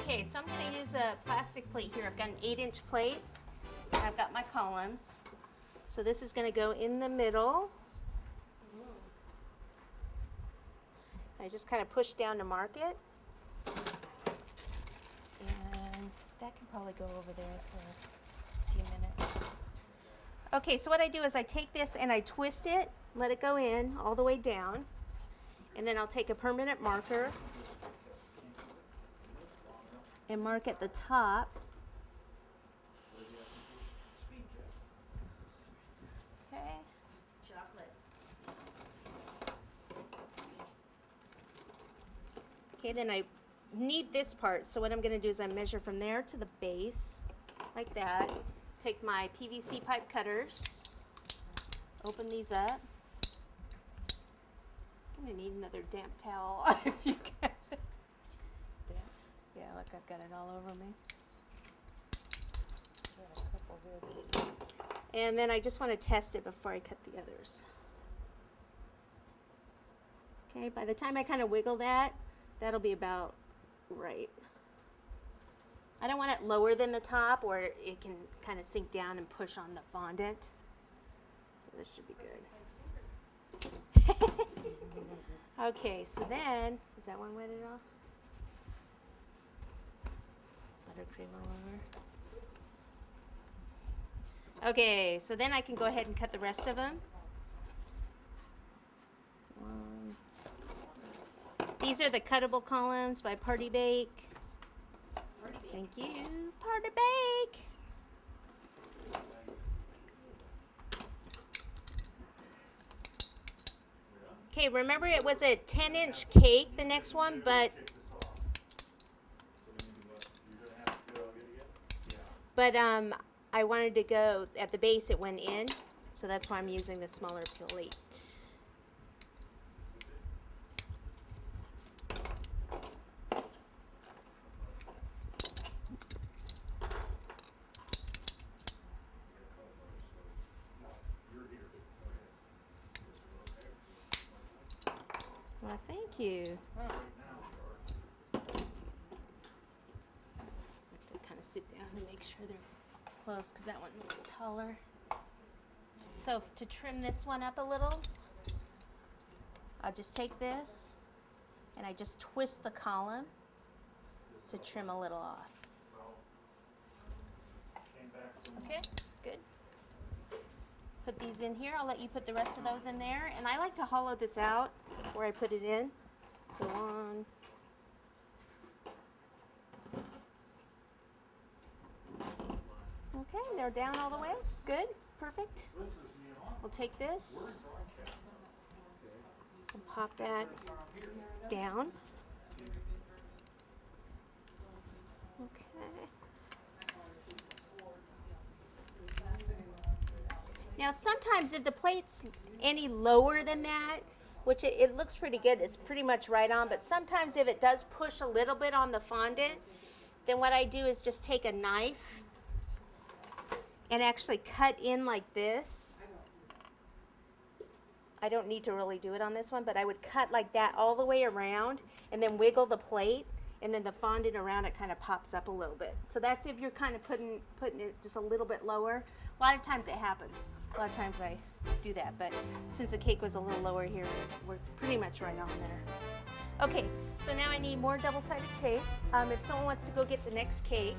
Okay, so I'm going to use a plastic plate here. I've got an 8-inch plate. I've got my columns. So this is going to go in the middle. I just kind of push down to mark it. And that can probably go over there for a few minutes. Okay, so what I do is I take this and I twist it, let it go in all the way down. And then I'll take a permanent marker and mark at the top. Okay. It's chocolate. Okay, then I need this part. So what I'm going to do is I measure from there to the base, like that. Take my PVC pipe cutters, open these up. I'm going to need another damp towel if you can. Damp? Yeah, look, I've got it all over me. Got a couple here. And then I just want to test it before I cut the others. Okay, by the time I kind of wiggle that, that'll be about right. I don't want it lower than the top or it can kind of sink down and push on the fondant. So this should be good. Okay, so then, is that one wetted off? Buttercream all over. Okay, so then I can go ahead and cut the rest of them. These are the cuttable columns by Party Bake. Thank you, Party Bake. Okay, remember it was a 10-inch cake, the next one, but I wanted to go at the base, it went in, so that's why I'm using the smaller plate. Well, thank you. I have to kind of sit down to make sure they're close because that one looks taller. So to trim this one up a little, I'll just take this and I just twist the column to trim a little off. Okay, good. Put these in here. I'll let you put the rest of those in there. And I like to hollow this out before I put it in. So one. Okay, they're down all the way. Good, perfect. We'll take this and pop that down. Okay. Now sometimes if the plate's any lower than that, which it looks pretty good, it's pretty much right on, but sometimes if it does push a little bit on the fondant, then what I do is just take a knife and actually cut in like this. I don't need to really do it on this one, but I would cut like that all the way around and then wiggle the plate, and then the fondant around it kind of pops up a little bit. So that's if you're kind of putting it just a little bit lower. A lot of times it happens. A lot of times I do that, but since the cake was a little lower here, we're pretty much right on there. Okay, so now I need more double-sided tape. If someone wants to go get the next cake,